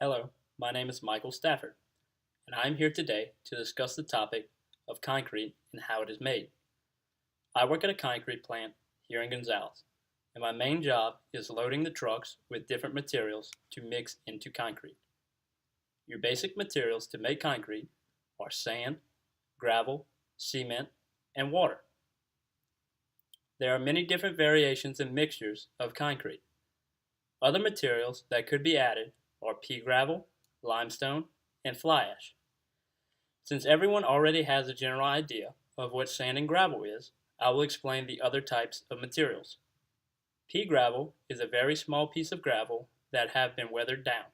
Hello, my name is Michael Stafford, and I am here today to discuss the topic of concrete and how it is made. I work at a concrete plant here in Gonzales, and my main job is loading the trucks with different materials to mix into concrete. Your basic materials to make concrete are sand, gravel, cement, and water. There are many different variations and mixtures of concrete. Other materials that could be added are pea gravel, limestone, and fly ash. Since everyone already has a general idea of what sand and gravel is, I will explain the other types of materials. Pea gravel is a very small piece of gravel that have been weathered down.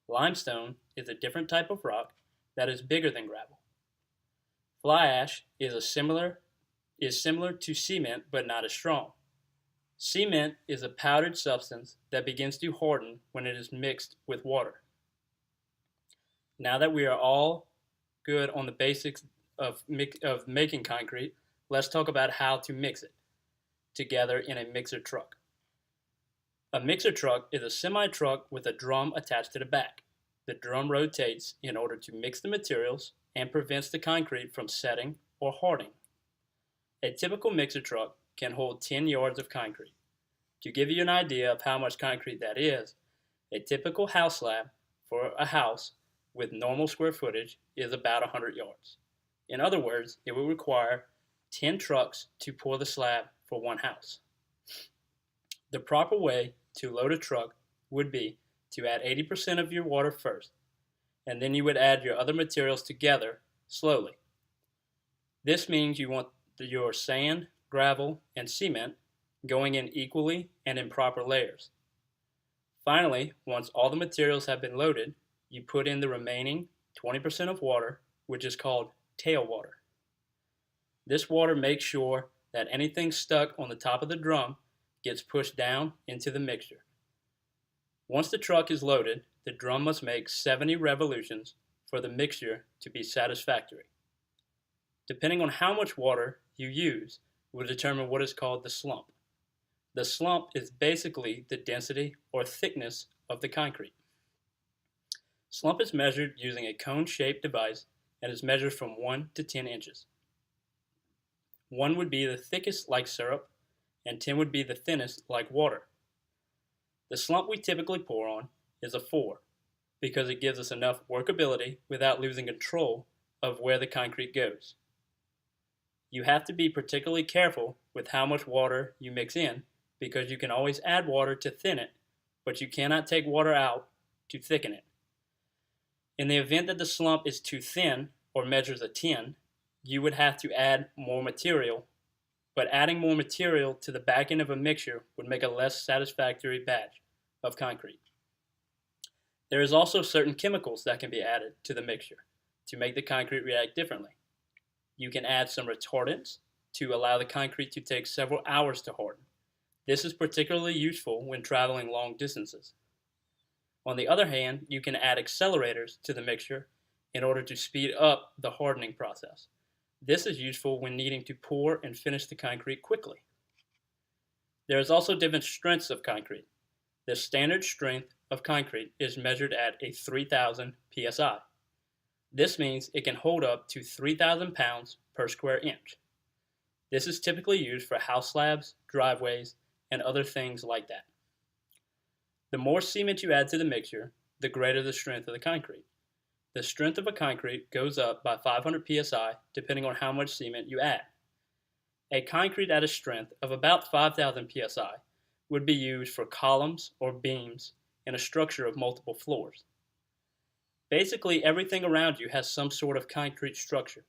Limestone is a different type of rock that is bigger than gravel. Fly ash is similar to cement but not as strong. Cement is a powdered substance that begins to harden when it is mixed with water. Now that we are all good on the basics of making concrete, let's talk about how to mix it together in a mixer truck. A mixer truck is a semi-truck with a drum attached to the back. The drum rotates in order to mix the materials and prevents the concrete from setting or hardening. A typical mixer truck can hold 10 yards of concrete. To give you an idea of how much concrete that is, a typical house slab for a house with normal square footage is about 100 yards. In other words, it will require 10 trucks to pour the slab for one house. The proper way to load a truck would be to add 80% of your water first, and then you would add your other materials together slowly. This means you want your sand, gravel, and cement going in equally and in proper layers. Finally, once all the materials have been loaded, you put in the remaining 20% of water, which is called tail water. This water makes sure that anything stuck on the top of the drum gets pushed down into the mixture. Once the truck is loaded, the drum must make 70 revolutions for the mixture to be satisfactory. Depending on how much water you use will determine what is called the slump. The slump is basically the density or thickness of the concrete. Slump is measured using a cone-shaped device and is measured from 1 to 10 inches. 1 would be the thickest like syrup, and 10 would be the thinnest like water. The slump we typically pour on is a 4 because it gives us enough workability without losing control of where the concrete goes. You have to be particularly careful with how much water you mix in because you can always add water to thin it, but you cannot take water out to thicken it. In the event that the slump is too thin or measures a 10, you would have to add more material, but adding more material to the back end of a mixture would make a less satisfactory batch of concrete. There is also certain chemicals that can be added to the mixture to make the concrete react differently. You can add some retardants to allow the concrete to take several hours to harden. This is particularly useful when traveling long distances. On the other hand, you can add accelerators to the mixture in order to speed up the hardening process. This is useful when needing to pour and finish the concrete quickly. There is also different strengths of concrete. The standard strength of concrete is measured at a 3,000 psi. This means it can hold up to 3,000 pounds per square inch. This is typically used for house slabs, driveways, and other things like that. The more cement you add to the mixture, the greater the strength of the concrete. The strength of a concrete goes up by 500 psi depending on how much cement you add. A concrete at a strength of about 5,000 psi would be used for columns or beams in a structure of multiple floors. Basically, everything around you has some sort of concrete structure.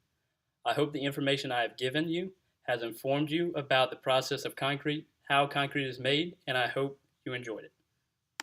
I hope the information I have given you has informed you about the process of concrete, how concrete is made, and I hope you enjoyed it.